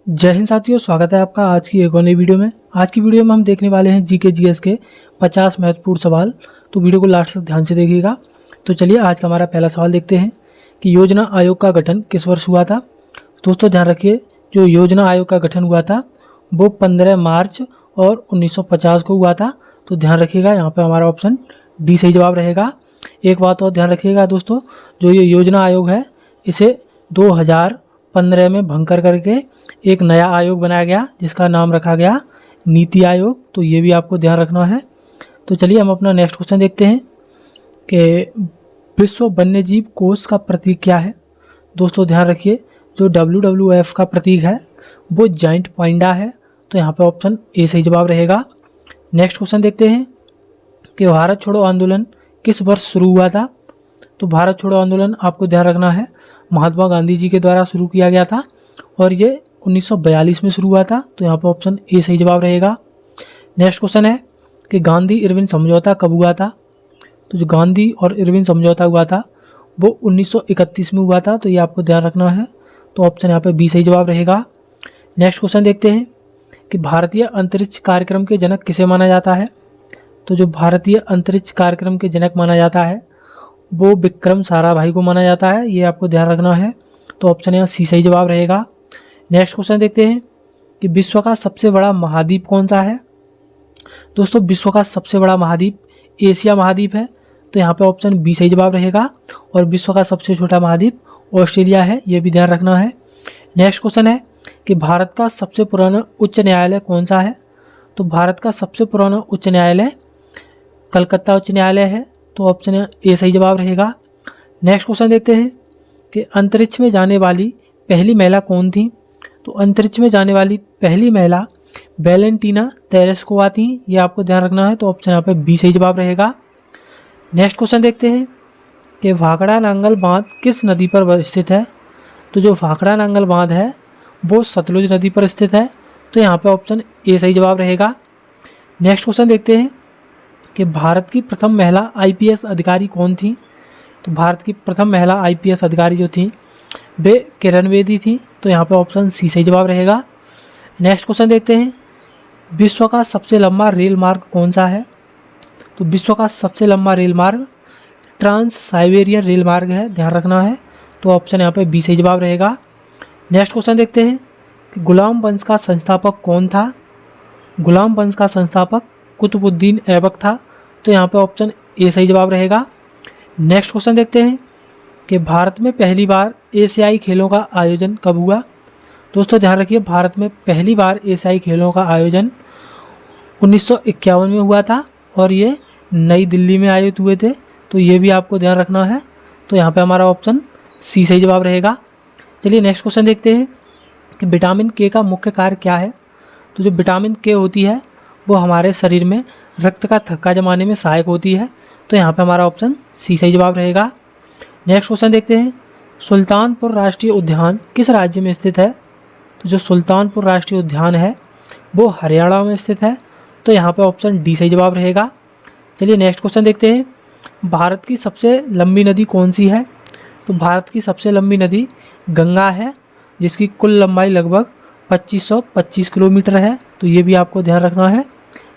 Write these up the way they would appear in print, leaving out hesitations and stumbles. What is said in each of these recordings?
जय हिंद साथियों, स्वागत है आपका आज की एक और नई वीडियो में। आज की वीडियो में हम देखने वाले हैं जीके जीएस के 50 महत्वपूर्ण सवाल। तो वीडियो को लास्ट तक ध्यान से देखिएगा। तो चलिए आज का हमारा पहला सवाल देखते हैं कि योजना आयोग का गठन किस वर्ष हुआ था। दोस्तों ध्यान रखिए, जो योजना आयोग का गठन हुआ था वो 15 मार्च और 1950 को हुआ था। तो ध्यान रखिएगा, यहाँ पर हमारा ऑप्शन डी सही जवाब रहेगा। एक बात और ध्यान रखिएगा दोस्तों, जो ये योजना आयोग है इसे 2015 में भंग करके एक नया आयोग बनाया गया जिसका नाम रखा गया नीति आयोग। तो ये भी आपको ध्यान रखना है। तो चलिए हम अपना नेक्स्ट क्वेश्चन देखते हैं कि विश्व वन्यजीव कोष का प्रतीक क्या है। दोस्तों ध्यान रखिए, जो WWF का प्रतीक है वो जाइंट पांडा है। तो यहाँ पे ऑप्शन ए सही जवाब रहेगा। नेक्स्ट क्वेश्चन देखते हैं कि भारत छोड़ो आंदोलन किस वर्ष शुरू हुआ था। तो भारत छोड़ो आंदोलन आपको ध्यान रखना है महात्मा गांधी जी के द्वारा शुरू किया गया था और ये 1942 में शुरू हुआ था। तो यहाँ पर ऑप्शन ए सही जवाब रहेगा। नेक्स्ट क्वेश्चन है कि गांधी इरविन समझौता कब हुआ था। तो जो गांधी और इरविन समझौता हुआ था वो 1931 में हुआ था। तो ये आपको ध्यान रखना है। तो ऑप्शन यहाँ पे बी सही जवाब रहेगा। नेक्स्ट क्वेश्चन देखते हैं कि भारतीय अंतरिक्ष कार्यक्रम के जनक किसे माना जाता है। तो जो भारतीय अंतरिक्ष कार्यक्रम के जनक माना जाता है वो विक्रम साराभाई को माना जाता है। ये आपको ध्यान रखना है। तो ऑप्शन यहाँ सी सही जवाब रहेगा। नेक्स्ट क्वेश्चन देखते हैं कि विश्व का सबसे बड़ा महाद्वीप कौन सा है। दोस्तों विश्व का सबसे बड़ा महाद्वीप एशिया महाद्वीप है। तो यहाँ पे ऑप्शन बी सही जवाब रहेगा। और विश्व का सबसे छोटा महाद्वीप ऑस्ट्रेलिया है, ये भी ध्यान रखना है। नेक्स्ट क्वेश्चन है कि भारत का सबसे पुराना उच्च न्यायालय कौन सा है। तो भारत का सबसे पुराना उच्च न्यायालय कलकत्ता उच्च न्यायालय है। तो ऑप्शन ए सही जवाब रहेगा। नेक्स्ट क्वेश्चन देखते हैं कि अंतरिक्ष में जाने वाली पहली महिला कौन थी। तो अंतरिक्ष में जाने वाली पहली महिला वैलेंटीना तेरेस्कोवा थी। ये आपको ध्यान रखना है। तो ऑप्शन यहाँ पे बी सही जवाब रहेगा। नेक्स्ट क्वेश्चन देखते हैं कि भाखड़ा नांगल बांध किस नदी पर स्थित है। तो जो भाखड़ा नांगल बांध है वो सतलुज नदी पर स्थित है। तो यहाँ पे ऑप्शन ए सही जवाब रहेगा। नेक्स्ट क्वेश्चन देखते हैं कि भारत की प्रथम महिला IPS अधिकारी कौन थी। तो भारत की प्रथम महिला IPS अधिकारी जो थी वे किरण बेदी थी। तो यहाँ पे ऑप्शन सी सही जवाब रहेगा। नेक्स्ट क्वेश्चन देखते हैं विश्व का सबसे लंबा रेल मार्ग कौन सा है। तो विश्व का सबसे लंबा रेल मार्ग ट्रांस साइबेरियन रेल मार्ग है, ध्यान रखना है। तो ऑप्शन यहाँ पे बी सही जवाब रहेगा। नेक्स्ट क्वेश्चन देखते हैं कि गुलाम वंश का संस्थापक कौन था। गुलाम वंश का संस्थापक कुतुबुद्दीन ऐबक था। तो यहाँ पे ऑप्शन ए सही जवाब रहेगा। नेक्स्ट क्वेश्चन देखते हैं कि भारत में पहली बार एशियाई खेलों का आयोजन कब हुआ। दोस्तों ध्यान रखिए, भारत में पहली बार एशियाई खेलों का आयोजन 1951 में हुआ था और ये नई दिल्ली में आयोजित हुए थे। तो ये भी आपको ध्यान रखना है। तो यहाँ पे हमारा ऑप्शन सी सही जवाब रहेगा। चलिए नेक्स्ट क्वेश्चन देखते हैं कि विटामिन के का मुख्य कार्य क्या है। तो जो विटामिन के होती है वो हमारे शरीर में रक्त का थक्का जमाने में सहायक होती है। तो यहाँ पे हमारा ऑप्शन सी सही जवाब रहेगा। नेक्स्ट क्वेश्चन देखते हैं सुल्तानपुर राष्ट्रीय उद्यान किस राज्य में स्थित है। तो जो सुल्तानपुर राष्ट्रीय उद्यान है वो हरियाणा में स्थित है। तो यहाँ पे ऑप्शन डी सही जवाब रहेगा। चलिए नेक्स्ट क्वेश्चन देखते हैं भारत की सबसे लंबी नदी कौन सी है। तो भारत की सबसे लंबी नदी गंगा है जिसकी कुल लंबाई लगभग 2525 किलोमीटर है। तो ये भी आपको ध्यान रखना है।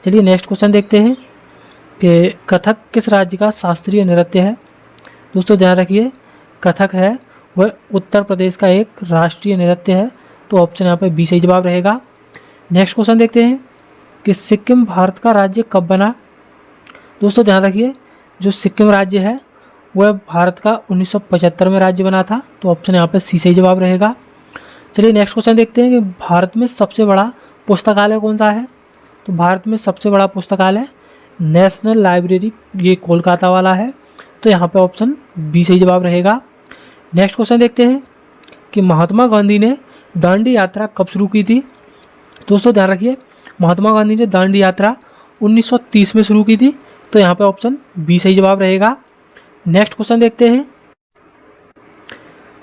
चलिए नेक्स्ट क्वेश्चन देखते हैं कि कथक किस राज्य का शास्त्रीय नृत्य है। दोस्तों ध्यान रखिए, कथक है वह उत्तर प्रदेश का एक राष्ट्रीय नृत्य है। तो ऑप्शन यहाँ पे बी सही जवाब रहेगा। नेक्स्ट क्वेश्चन देखते हैं कि सिक्किम भारत का राज्य कब बना। दोस्तों ध्यान रखिए, जो सिक्किम राज्य है वह भारत का 1975 में राज्य बना था। तो ऑप्शन यहाँ पे सी सही जवाब रहेगा। चलिए नेक्स्ट क्वेश्चन देखते हैं कि भारत में सबसे बड़ा पुस्तकालय कौन सा है। तो भारत में सबसे बड़ा पुस्तकालय नेशनल लाइब्रेरी, ये कोलकाता वाला है। तो यहाँ पे ऑप्शन बी सही जवाब रहेगा। नेक्स्ट क्वेश्चन देखते हैं कि महात्मा गांधी ने दांडी यात्रा कब शुरू की थी। दोस्तों ध्यान रखिए, महात्मा गांधी ने दांडी यात्रा 1930 में शुरू की थी। तो यहाँ पे ऑप्शन बी सही जवाब रहेगा। नेक्स्ट क्वेश्चन देखते हैं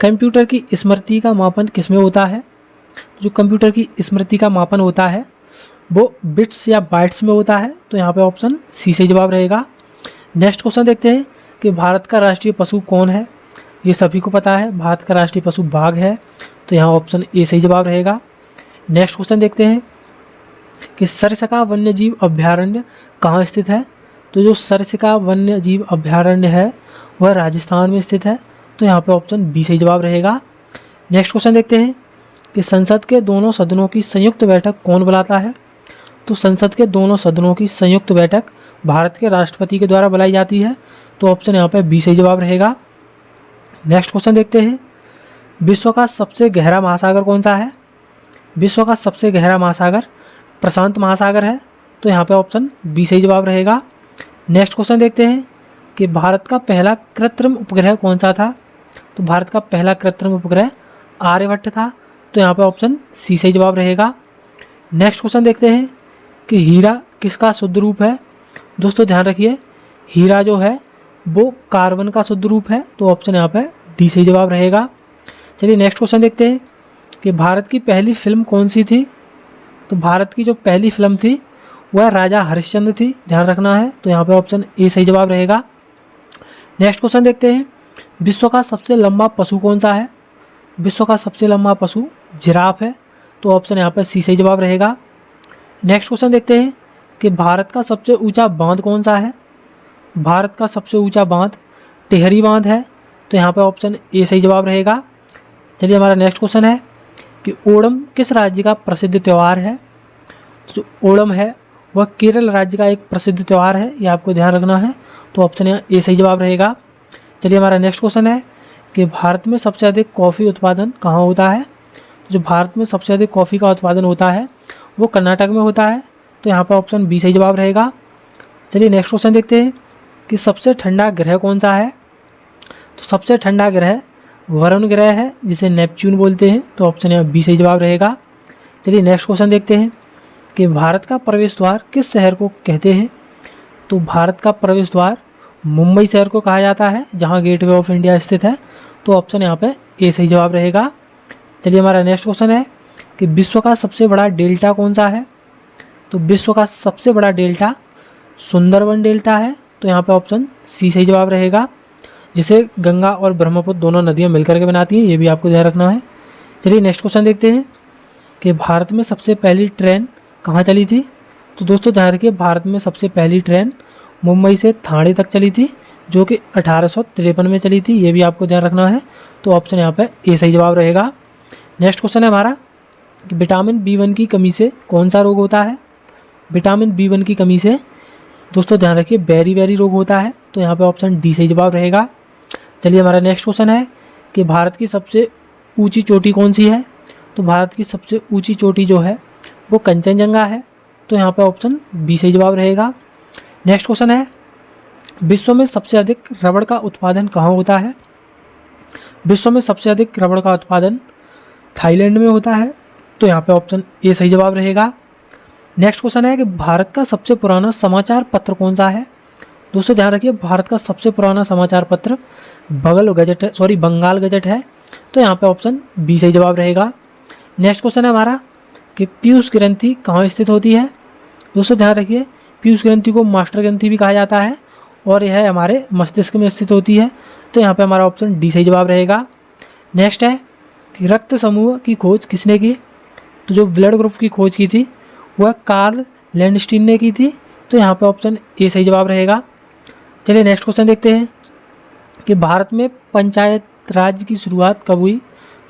कंप्यूटर की स्मृति का मापन किसमें होता है। जो कंप्यूटर की स्मृति का मापन होता है वो बिट्स या बाइट्स में होता है। तो यहाँ पे ऑप्शन सी सही जवाब रहेगा। नेक्स्ट क्वेश्चन देखते हैं कि भारत का राष्ट्रीय पशु कौन है। ये सभी को पता है, भारत का राष्ट्रीय पशु बाघ है। तो यहाँ ऑप्शन ए सही जवाब रहेगा। नेक्स्ट क्वेश्चन देखते हैं कि सरसिका वन्यजीव अभयारण्य कहाँ स्थित है। तो जो सरसिका वन्यजीव अभयारण्य है वह राजस्थान में स्थित है। तो यहाँ पे ऑप्शन बी सही जवाब रहेगा। नेक्स्ट क्वेश्चन देखते हैं कि संसद के दोनों सदनों की संयुक्त बैठक कौन बुलाता है। तो संसद के दोनों सदनों की संयुक्त बैठक भारत के राष्ट्रपति के द्वारा बुलाई जाती है। तो ऑप्शन यहाँ पे बी सही जवाब रहेगा। नेक्स्ट क्वेश्चन देखते हैं विश्व का सबसे गहरा महासागर कौन सा है। विश्व का सबसे गहरा महासागर प्रशांत महासागर है। तो यहाँ पे ऑप्शन बी सही जवाब रहेगा। नेक्स्ट क्वेश्चन देखते हैं कि भारत का पहला कृत्रिम उपग्रह कौन सा था। तो भारत का पहला कृत्रिम उपग्रह आर्यभट्ट था। तो यहाँ पे ऑप्शन सी सही जवाब रहेगा। नेक्स्ट क्वेश्चन देखते हैं कि हीरा किसका शुद्ध रूप है। दोस्तों ध्यान रखिए, हीरा जो है वो कार्बन का शुद्ध रूप है। तो ऑप्शन यहाँ पे डी सही जवाब रहेगा। चलिए नेक्स्ट क्वेश्चन देखते हैं कि भारत की पहली फिल्म कौन सी थी। तो भारत की जो पहली फिल्म थी वह राजा हरिश्चंद्र थी, ध्यान रखना है। तो यहाँ पे ऑप्शन ए सही जवाब रहेगा। नेक्स्ट क्वेश्चन देखते हैं विश्व का सबसे लंबा पशु कौन सा है। विश्व का सबसे लंबा पशु जिराफ है। तो ऑप्शन यहाँ पे सी सही जवाब रहेगा। नेक्स्ट क्वेश्चन देखते हैं कि भारत का सबसे ऊंचा बांध कौन सा है। भारत का सबसे ऊंचा बांध टिहरी बांध है। तो यहाँ पे ऑप्शन ए सही जवाब रहेगा। चलिए हमारा नेक्स्ट क्वेश्चन है कि ओणम किस राज्य का प्रसिद्ध त्यौहार है। तो जो ओणम है वह केरल राज्य का एक प्रसिद्ध त्यौहार है, ये आपको ध्यान रखना है। तो ऑप्शन यहाँ ए सही जवाब रहेगा। चलिए हमारा नेक्स्ट क्वेश्चन है कि भारत में सबसे अधिक कॉफ़ी उत्पादन कहाँ होता है। जो भारत में सबसे अधिक कॉफ़ी का उत्पादन होता है वो कर्नाटक में होता है। तो यहाँ पर ऑप्शन बी सही जवाब रहेगा। चलिए नेक्स्ट क्वेश्चन देखते हैं कि सबसे ठंडा ग्रह कौन सा है। तो सबसे ठंडा ग्रह वरुण ग्रह है, जिसे नेपच्यून बोलते हैं। तो ऑप्शन यहाँ बी सही जवाब रहेगा। चलिए नेक्स्ट क्वेश्चन देखते हैं कि भारत का प्रवेश द्वार किस शहर को कहते हैं। तो भारत का प्रवेश द्वार मुंबई शहर को कहा जाता है, जहाँ गेटवे ऑफ इंडिया स्थित है। तो ऑप्शन यहाँ पे ए सही जवाब रहेगा। चलिए हमारा नेक्स्ट क्वेश्चन है कि विश्व का सबसे बड़ा डेल्टा कौन सा है। तो विश्व का सबसे बड़ा डेल्टा सुंदरबन डेल्टा है। तो यहाँ पे ऑप्शन सी सही जवाब रहेगा, जिसे गंगा और ब्रह्मपुत्र दोनों नदियाँ मिलकर के बनाती हैं, ये भी आपको ध्यान रखना है। चलिए नेक्स्ट क्वेश्चन देखते हैं कि भारत में सबसे पहली ट्रेन कहाँ चली थी। तो दोस्तों ध्यान रखिए, भारत में सबसे पहली ट्रेन मुंबई से ठाणे तक चली थी, जो कि 1853 में चली थी, ये भी आपको ध्यान रखना है। तो ऑप्शन यहाँ पे ए सही जवाब रहेगा। नेक्स्ट क्वेश्चन है हमारा कि विटामिन B1 की कमी से कौन सा रोग होता है। विटामिन B1 की कमी से दोस्तों ध्यान रखिए बेरी रोग होता है। तो यहाँ पे ऑप्शन डी सही जवाब रहेगा। चलिए हमारा नेक्स्ट क्वेश्चन है कि भारत की सबसे ऊंची चोटी कौन सी है। तो भारत की सबसे ऊंची चोटी जो है वो कंचनजंगा है। तो यहाँ पे ऑप्शन बी सही जवाब रहेगा। नेक्स्ट क्वेश्चन है विश्व में सबसे अधिक रबड़ का उत्पादन कहाँ होता है। विश्व में सबसे अधिक रबड़ का उत्पादन थाईलैंड में होता है। तो यहाँ पे ऑप्शन ए सही जवाब रहेगा। नेक्स्ट क्वेश्चन है कि भारत का सबसे पुराना समाचार पत्र कौन सा है। दोस्तों ध्यान रखिए, भारत का सबसे पुराना समाचार पत्र बंगाल गजट है। तो यहाँ पे ऑप्शन बी सही जवाब रहेगा। नेक्स्ट क्वेश्चन है हमारा कि पीयूष ग्रंथि कहाँ स्थित होती है। दोस्तों ध्यान रखिए, पीयूष ग्रंथि को मास्टर ग्रंथि भी कहा जाता है और यह हमारे मस्तिष्क में स्थित होती है। तो यहाँ पे हमारा ऑप्शन डी सही जवाब रहेगा। नेक्स्ट है कि रक्त समूह की खोज किसने की। तो जो ब्लड ग्रुप की खोज की थी वह कार्ल लैंडस्टीन ने की थी। तो यहाँ पे ऑप्शन ए सही जवाब रहेगा। चलिए नेक्स्ट क्वेश्चन देखते हैं कि भारत में पंचायत राज की शुरुआत कब हुई।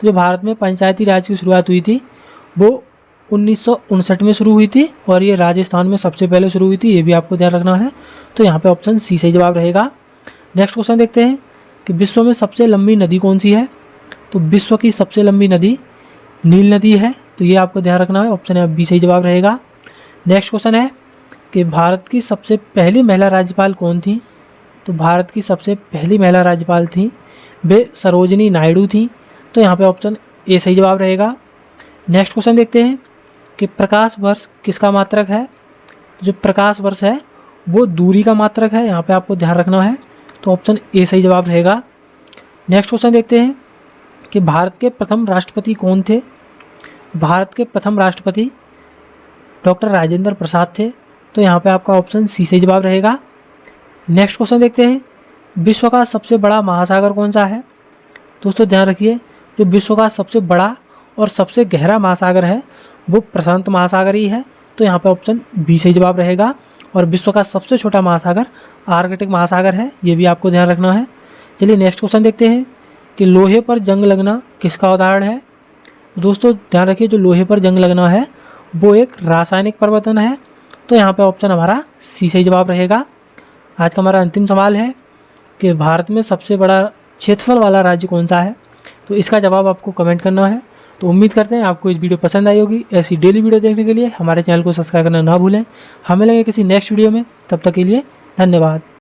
तो जो भारत में पंचायती राज की शुरुआत हुई थी वो 1959 में शुरू हुई थी और ये राजस्थान में सबसे पहले शुरू हुई थी, ये भी आपको ध्यान रखना है। तो यहाँ पे ऑप्शन सी सही जवाब रहेगा। नेक्स्ट क्वेश्चन देखते हैं कि विश्व में सबसे लंबी नदी कौन सी है। तो विश्व की सबसे लंबी नदी नील नदी है। तो ये आपको ध्यान रखना है, ऑप्शन है बी सही जवाब रहेगा। नेक्स्ट क्वेश्चन है कि भारत की सबसे पहली महिला राज्यपाल कौन थी। तो भारत की सबसे पहली महिला राज्यपाल थी वे सरोजिनी नायडू थी। तो यहाँ पे ऑप्शन ए सही जवाब रहेगा। नेक्स्ट क्वेश्चन देखते हैं कि प्रकाश वर्ष किसका मात्रक है। जो प्रकाश वर्ष है वो दूरी का मात्रक है, यहाँ पे आपको ध्यान रखना है। तो ऑप्शन ए सही जवाब रहेगा। नेक्स्ट क्वेश्चन देखते हैं कि भारत के प्रथम राष्ट्रपति कौन थे। भारत के प्रथम राष्ट्रपति डॉक्टर राजेंद्र प्रसाद थे। तो यहाँ पे आपका ऑप्शन सी सही जवाब रहेगा। नेक्स्ट क्वेश्चन देखते हैं विश्व का सबसे बड़ा महासागर कौन सा है। दोस्तों ध्यान रखिए, जो विश्व का सबसे बड़ा और सबसे गहरा महासागर है वो प्रशांत महासागर ही है। तो यहाँ पे ऑप्शन बी सही जवाब रहेगा। और विश्व का सबसे छोटा महासागर आर्कटिक महासागर है, ये भी आपको ध्यान रखना है। चलिए नेक्स्ट क्वेश्चन देखते हैं कि लोहे पर जंग लगना किसका उदाहरण है। दोस्तों ध्यान रखिए, जो लोहे पर जंग लगना है वो एक रासायनिक परिवर्तन है। तो यहाँ पे ऑप्शन हमारा सी सही जवाब रहेगा। आज का हमारा अंतिम सवाल है कि भारत में सबसे बड़ा क्षेत्रफल वाला राज्य कौन सा है। तो इसका जवाब आपको कमेंट करना है। तो उम्मीद करते हैं आपको इस वीडियो पसंद आई होगी। ऐसी डेली वीडियो देखने के लिए हमारे चैनल को सब्सक्राइब करना ना भूलें। हमें लगे किसी नेक्स्ट वीडियो में, तब तक के लिए धन्यवाद।